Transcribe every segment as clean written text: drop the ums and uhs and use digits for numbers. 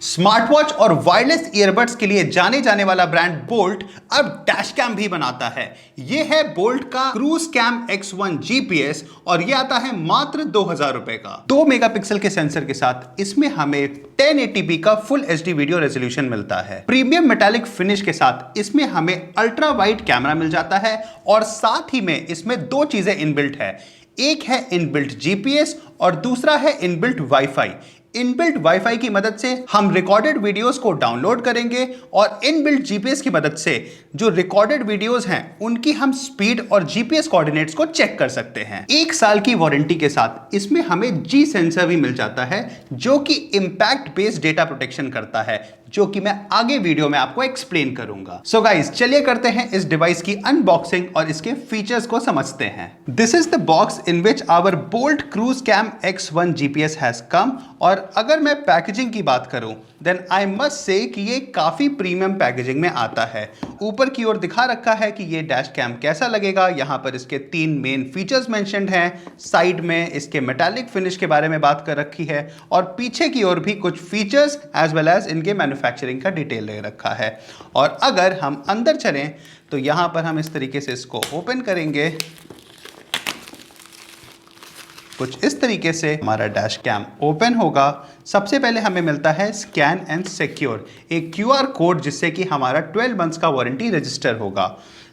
Smart watch और wireless earbuds के लिए जाने जाने वाला ब्रांड बोल्ट अब डैश कैम भी बनाता है। ये है बोल्ट का CruiseCam X1 GPS और ये आता है मात्र 2000 रुपए का। 2 मेगापिक्सल के सेंसर के साथ इसमें हमें 1080p का फुल HD वीडियो रेजोल्यूशन मिलता है। प्रीमियम मेटालिक फिनिश के साथ इसमें हमें अल्ट्रा वाइड कैमरा मिल जाता है और साथ ही में इसमें दो चीजें इनबिल्ट है। एक है इनबिल्ट GPS और दूसरा है इनबिल्ट वाईफाई। इनबिल्ट वाईफाई की मदद से हम रिकॉर्डेड वीडियोस को डाउनलोड करेंगे और इनबिल्ट जीपीएस की मदद से जो रिकॉर्डेड वीडियोस हैं उनकी हम स्पीड और जीपीएस कोऑर्डिनेट्स को चेक कर सकते हैं। 1 साल की वारंटी के साथ इसमें हमें जी सेंसर भी मिल जाता है जो कि इंपैक्ट बेस्ड डेटा प्रोटेक्शन करता है, जो कि मैं आगे वीडियो में आपको एक्सप्लेन करूंगा। सो गाइस, चलिए करते हैं इस डिवाइस की अनबॉक्सिंग और इसके फीचर्स को समझते हैं। This is the box in which our bolt CruiseCam X1 GPS has come. और अगर मैं पैकेजिंग की बात करूं देन आई मस्ट से कि ये काफी प्रीमियम पैकेजिंग में आता है। ऊपर की ओर दिखा रखा है कि ये डैश कैम कैसा लगेगा। यहाँ पर इसके 3 मेन फीचर्स मेंशन्ड हैं। साइड में इसके मेटालिक फिनिश के बारे में बात कर रखी है और पीछे की ओर भी कुछ फीचर्स एज वेल एज इनके मैन्युफैक्चरिंग का डिटेल ले रखा है। और अगर हम अंदर चलें तो यहाँ पर हम इस तरीके से इसको ओपन करेंगे। कुछ इस तरीके से हमारा डैश कैम ओपन होगा। सबसे पहले हमें मिलता है स्कैन एंड सिक्योर, एक QR कोड जिससे कि हमारा 12 मंथ्स का वारंटी रजिस्टर होगा।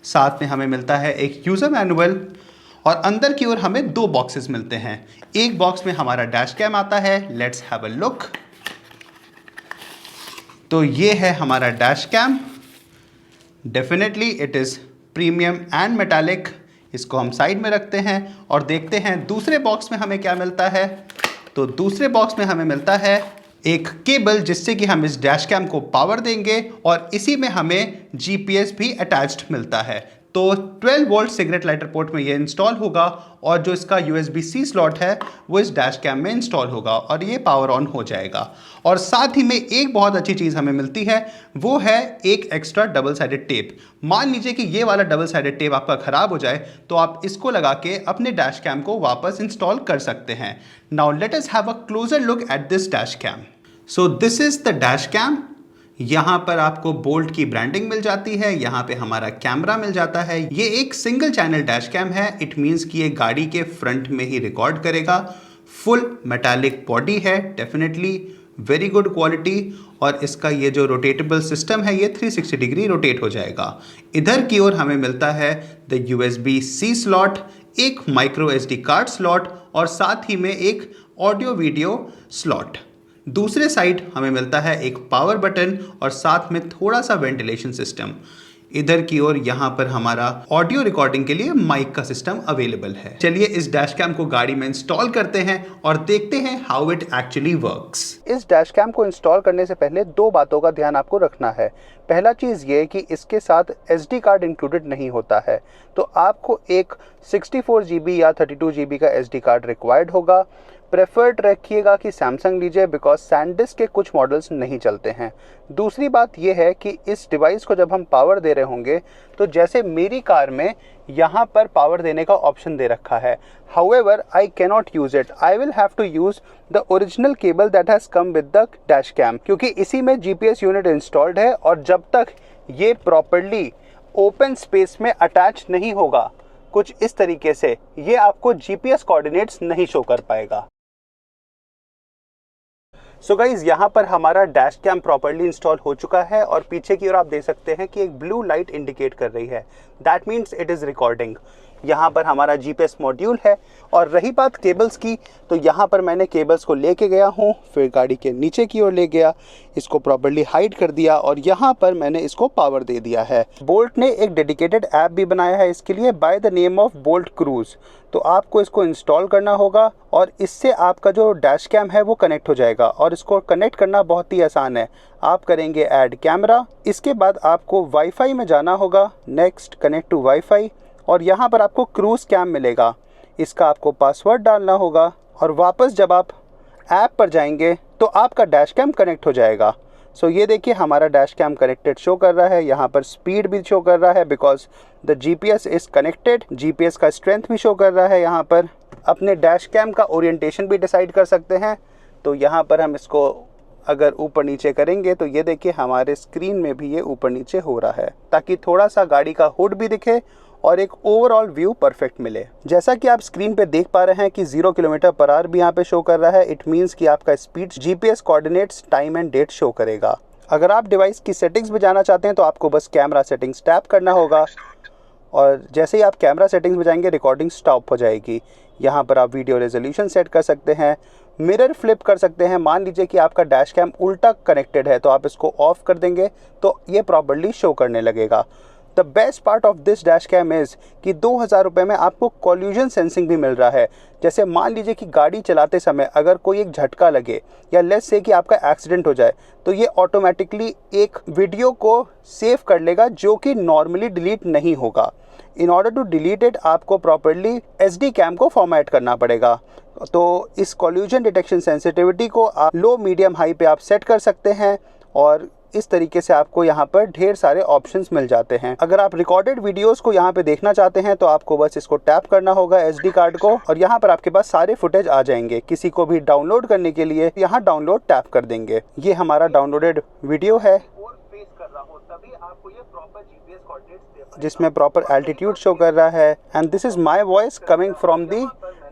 साथ में हमें मिलता है एक यूजर मैनुअल और अंदर की ओर हमें 2 बॉक्सेस मिलते हैं। एक बॉक्स में हमारा डैश कैम आता है, लेट्स हैव अ लुक। तो ये है हमारा dash cam. Definitely it is premium and metallic. इसको हम साइड में रखते हैं और देखते हैं दूसरे बॉक्स में हमें क्या मिलता है। तो दूसरे बॉक्स में हमें मिलता है एक केबल जिससे कि हम इस डैश कैम को पावर देंगे और इसी में हमें जीपीएस भी अटैच्ड मिलता है। तो 12 वोल्ट सिगरेट लाइटर पोर्ट में ये इंस्टॉल होगा और जो इसका USB-C स्लॉट है वो इस डैश कैम में इंस्टॉल होगा और ये पावर ऑन हो जाएगा। और साथ ही में एक बहुत अच्छी चीज़ हमें मिलती है, वो है एक एक्स्ट्रा डबल साइडेड टेप। मान लीजिए कि ये वाला डबल साइडेड टेप आपका ख़राब हो जाए तो आप इसको लगा के अपने डैश कैम को वापस इंस्टॉल कर सकते हैं। Now let us have a closer look at this dash cam. So this is the dash cam. यहाँ पर आपको बोल्ट की ब्रांडिंग मिल जाती है, यहाँ पे हमारा कैमरा मिल जाता है। ये एक सिंगल चैनल डैश कैम है। इट मीन्स कि ये गाड़ी के फ्रंट में ही रिकॉर्ड करेगा। फुल मेटालिक बॉडी है, डेफिनेटली वेरी गुड क्वालिटी। और इसका ये जो रोटेटेबल सिस्टम है ये 360 डिग्री रोटेट हो जाएगा। इधर की ओर हमें मिलता है द USB-C स्लॉट, एक माइक्रो SD कार्ड स्लॉट और साथ ही में एक ऑडियो वीडियो स्लॉट। दूसरे साइड हमें मिलता है एक पावर बटन और साथ में थोड़ा सा वेंटिलेशन सिस्टम। इधर की ओर यहाँ पर हमारा ऑडियो रिकॉर्डिंग के लिए माइक का सिस्टम अवेलेबल है। चलिए इस डैश कैम को गाड़ी में इंस्टॉल करते हैं और देखते हैं हाउ इट एक्चुअली वर्क्स। इस डैश कैम को इंस्टॉल करने से पहले 2 बातों का ध्यान आपको रखना है। पहला चीज़ ये कि इसके साथ SD कार्ड इंक्लूडेड नहीं होता है, तो आपको एक 64 GB या 32 GB का SD कार्ड रिक्वायर्ड होगा। प्रेफर्ड रखिएगा कि सैमसंग लीजिए बिकॉज सैनडिस्क के कुछ मॉडल्स नहीं चलते हैं। दूसरी बात यह है कि इस डिवाइस को जब हम पावर दे रहे होंगे तो जैसे मेरी कार में यहाँ पर पावर देने का ऑप्शन दे रखा है, however I cannot use it. I will have to use the original cable that has come with the dash cam, क्योंकि इसी में GPS यूनिट इंस्टॉल्ड है और जब तक ये प्रॉपरली ओपन स्पेस में अटैच नहीं होगा कुछ इस तरीके से, ये आपको GPS कोऑर्डिनेट्स नहीं शो कर पाएगा। सो गाइज, यहाँ पर हमारा डैश कैम प्रॉपरली इंस्टॉल हो चुका है और पीछे की ओर आप देख सकते हैं कि एक ब्लू लाइट इंडिकेट कर रही है। That means it is recording. यहाँ पर हमारा GPS मॉड्यूल है। और रही बात केबल्स की, तो यहाँ पर मैंने केबल्स को लेके गया हूँ, फिर गाड़ी के नीचे की ओर ले गया, इसको प्रॉपरली हाइड कर दिया और यहाँ पर मैंने इसको पावर दे दिया है। बोल्ट ने एक डेडिकेटेड ऐप भी बनाया है इसके लिए by the name of bolt cruise. तो आपको इसको इंस्टॉल करना होगा और इससे आपका जो डैश कैम है वो कनेक्ट हो जाएगा। और इसको कनेक्ट करना बहुत ही आसान है। आप करेंगे ऐड कैमरा, इसके बाद आपको वाईफाई में जाना होगा, नेक्स्ट कनेक्ट टू वाईफाई और यहाँ पर आपको CruiseCam मिलेगा। इसका आपको पासवर्ड डालना होगा और वापस जब आप ऐप पर जाएंगे तो आपका डैश कैम कनेक्ट हो जाएगा। सो ये देखिए हमारा डैश कैम कनेक्टेड शो कर रहा है। यहाँ पर स्पीड भी शो कर रहा है because the GPS is connected. GPS का स्ट्रेंथ भी शो कर रहा है। यहाँ पर अपने डैश कैम का ओरिएंटेशन भी डिसाइड कर सकते हैं। तो यहाँ पर हम इसको अगर ऊपर नीचे करेंगे तो ये देखिए हमारे स्क्रीन में भी ये ऊपर नीचे हो रहा है, ताकि थोड़ा सा गाड़ी का हुड भी दिखे और एक ओवरऑल व्यू परफेक्ट मिले। जैसा कि आप स्क्रीन पे देख पा रहे हैं कि 0 किलोमीटर/आवर भी यहाँ पे शो कर रहा है। इट मीन्स कि आपका speed GPS coordinates, time and date show करेगा। अगर आप डिवाइस की सेटिंग्स में जाना चाहते हैं तो आपको बस कैमरा सेटिंग्स टैप करना होगा और जैसे ही आप कैमरा सेटिंग्स में जाएंगे रिकॉर्डिंग स्टॉप हो जाएगी। यहाँ पर आप वीडियो रेजोल्यूशन सेट कर सकते हैं, मिरर फ्लिप कर सकते हैं। मान लीजिए कि आपका डैश कैम उल्टा कनेक्टेड है तो आप इसको ऑफ कर देंगे तो ये प्रॉपर्ली शो करने लगेगा। The best part of this dash cam is कि 2000 रुपये में आपको कॉल्यूजन सेंसिंग भी मिल रहा है। जैसे मान लीजिए कि गाड़ी चलाते समय अगर कोई एक झटका लगे या लेट्स से कि आपका एक्सीडेंट हो जाए तो ये ऑटोमेटिकली एक वीडियो को सेव कर लेगा जो कि नॉर्मली डिलीट नहीं होगा। In order to delete it आपको प्रॉपर्ली SD कैम को फॉर्मेट करना पड़ेगा। तो इस कॉल्यूजन डिटेक्शन सेंसिटिविटी को आप लो, मीडियम, हाई पे आप सेट कर सकते हैं और इस तरीके से आपको यहाँ पर ढेर सारे ऑप्शंस मिल जाते हैं। अगर आप रिकॉर्डेड वीडियोस को यहाँ पे देखना चाहते हैं तो आपको बस इसको टैप करना होगा SD कार्ड को और यहाँ पर आपके पास सारे फुटेज आ जाएंगे। किसी को भी डाउनलोड करने के लिए यहाँ डाउनलोड टैप कर देंगे। ये हमारा डाउनलोडेड वीडियो है जिसमें प्रॉपर एल्टीट्यूड शो कर रहा है and this is my voice coming from the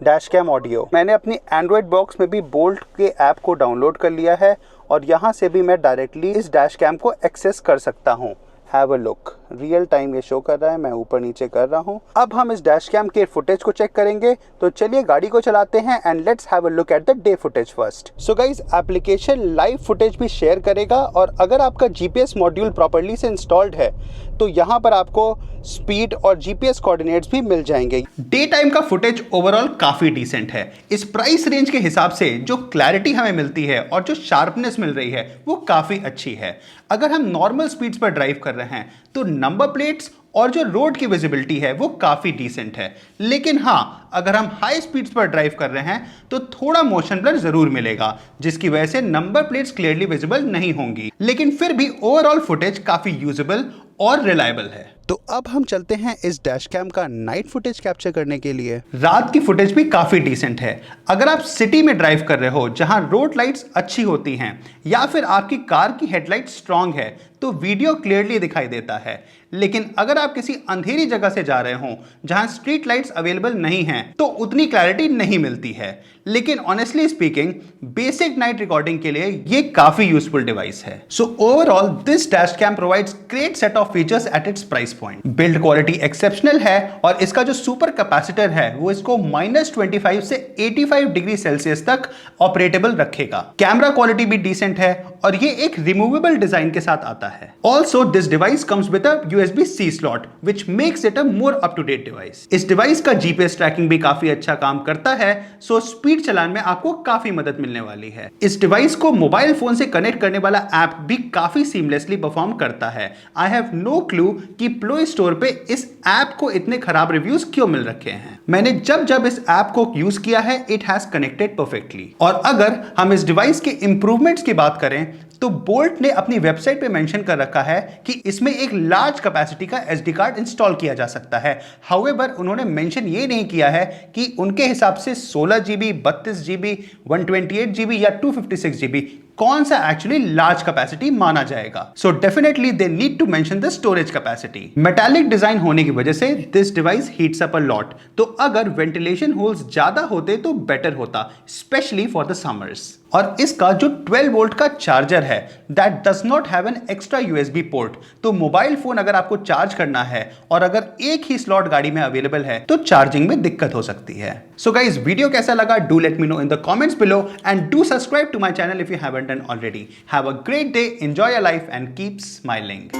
dash cam audio. मैंने अपनी एंड्रॉयड बॉक्स में भी बोल्ट के ऐप को डाउनलोड कर लिया है और यहाँ से भी मैं डायरेक्टली इस डैश कैम को एक्सेस कर सकता हूँ। Have a look, real time ये शो कर रहा है, मैं ऊपर नीचे कर रहा हूँ। अब हम इस डैश कैम के फुटेज को चेक करेंगे, तो चलिए गाड़ी को चलाते हैं and let's have a look at the day footage first. So guys, application live footage भी शेयर करेगा और अगर आपका जीपीएस मॉड्यूल प्रॉपर्ली से इंस्टॉल्ड है तो यहाँ पर आपको स्पीड और जीपीएस कोऑर्डिनेट्स भी मिल जाएंगे। डे टाइम का फुटेज ओवरऑल काफी डिसेंट है। इस प्राइस रेंज के हिसाब से जो क्लैरिटी हमें मिलती है और जो शार्पनेस मिल रही है वो काफी अच्छी है। अगर हम नॉर्मल स्पीड्स पर ड्राइव कर रहे हैं तो नंबर प्लेट्स और जो रोड की विजिबिलिटी है वो काफी डिसेंट है। लेकिन हाँ, अगर हम हाई स्पीड्स पर ड्राइव कर रहे हैं तो थोड़ा मोशन ब्लर जरूर मिलेगा, जिसकी वजह से नंबर प्लेट्स क्लियरली विजिबल नहीं होंगी। लेकिन फिर भी ओवरऑल फुटेज काफी यूजेबल और रिलायबल है। तो अब हम चलते हैं इस डैश कैम का नाइट फुटेज कैप्चर करने के लिए। रात की फुटेज भी काफी डिसेंट है। अगर आप सिटी में ड्राइव कर रहे हो जहां रोड लाइट्स अच्छी होती हैं या फिर आपकी कार की हेडलाइट स्ट्रांग है तो वीडियो क्लियरली दिखाई देता है। लेकिन अगर आप किसी अंधेरी जगह से जा रहे हो जहां स्ट्रीट लाइट्स अवेलेबल नहीं हैं तो उतनी क्लैरिटी नहीं मिलती है। लेकिन honestly speaking, basic night recording के लिए ये काफी यूजफुल डिवाइस है। So overall this dash cam provides great set of features at its price point. Build quality exceptional है और इसका जो सुपर कैपेसिटर है वो इसको -25 से 85 डिग्री सेल्सियस तक ऑपरेटेबल रखेगा। कैमरा क्वालिटी भी डिसेंट है और ये एक रिमूवेबल डिजाइन के साथ आता है। Also this device comes with a USB-C slot which makes it a more up-to-date device। इस डिवाइस का GPS ट्रैकिंग भी काफी अच्छा काम करता है, सो स्पीड चलान में आपको काफी मदद मिलने वाली है। इस डिवाइस को मोबाइल फोन से कनेक्ट करने वाला ऐप भी काफी सीमलेसली परफॉर्म करता है। आई हैव नो क्लू कि प्ले स्टोर पे इस ऐप को इतने खराब रिव्यूज क्यों मिल रखे हैं। मैंने जब इस ऐप को यूज किया है इट हैज कनेक्टेड परफेक्टली। और अगर हम इस डिवाइस के इंप्रूवमेंट्स की बात करें तो बोल्ट ने अपनी वेबसाइट पे मेंशन कर रखा है कि इसमें एक लार्ज कैपेसिटी का SD कार्ड इंस्टॉल किया जा सकता है। हाउएवर उन्होंने मेंशन ये नहीं किया है कि उनके हिसाब से 16 GB, 32 GB, 128 GB या 256 GB कौन सा एक्चुअली लार्ज कैपेसिटी माना जाएगा। So definitely they need to mention the storage capacity. Metallic design होने की वजह से this device heats up a lot, तो अगर वेंटिलेशन होल्स ज्यादा होते तो बेटर होता, स्पेशली फॉर द समर्स। और इसका जो 12 वोल्ट का चार्जर है that does not have an extra USB port, तो मोबाइल फोन अगर आपको चार्ज करना है और अगर एक ही स्लॉट गाड़ी में अवेलेबल है तो चार्जिंग में दिक्कत हो सकती है। सो गाइस, वीडियो कैसा लगा do let me know in the comments below and do subscribe to my channel if you haven't done already. Have a great day, enjoy your life and keep smiling.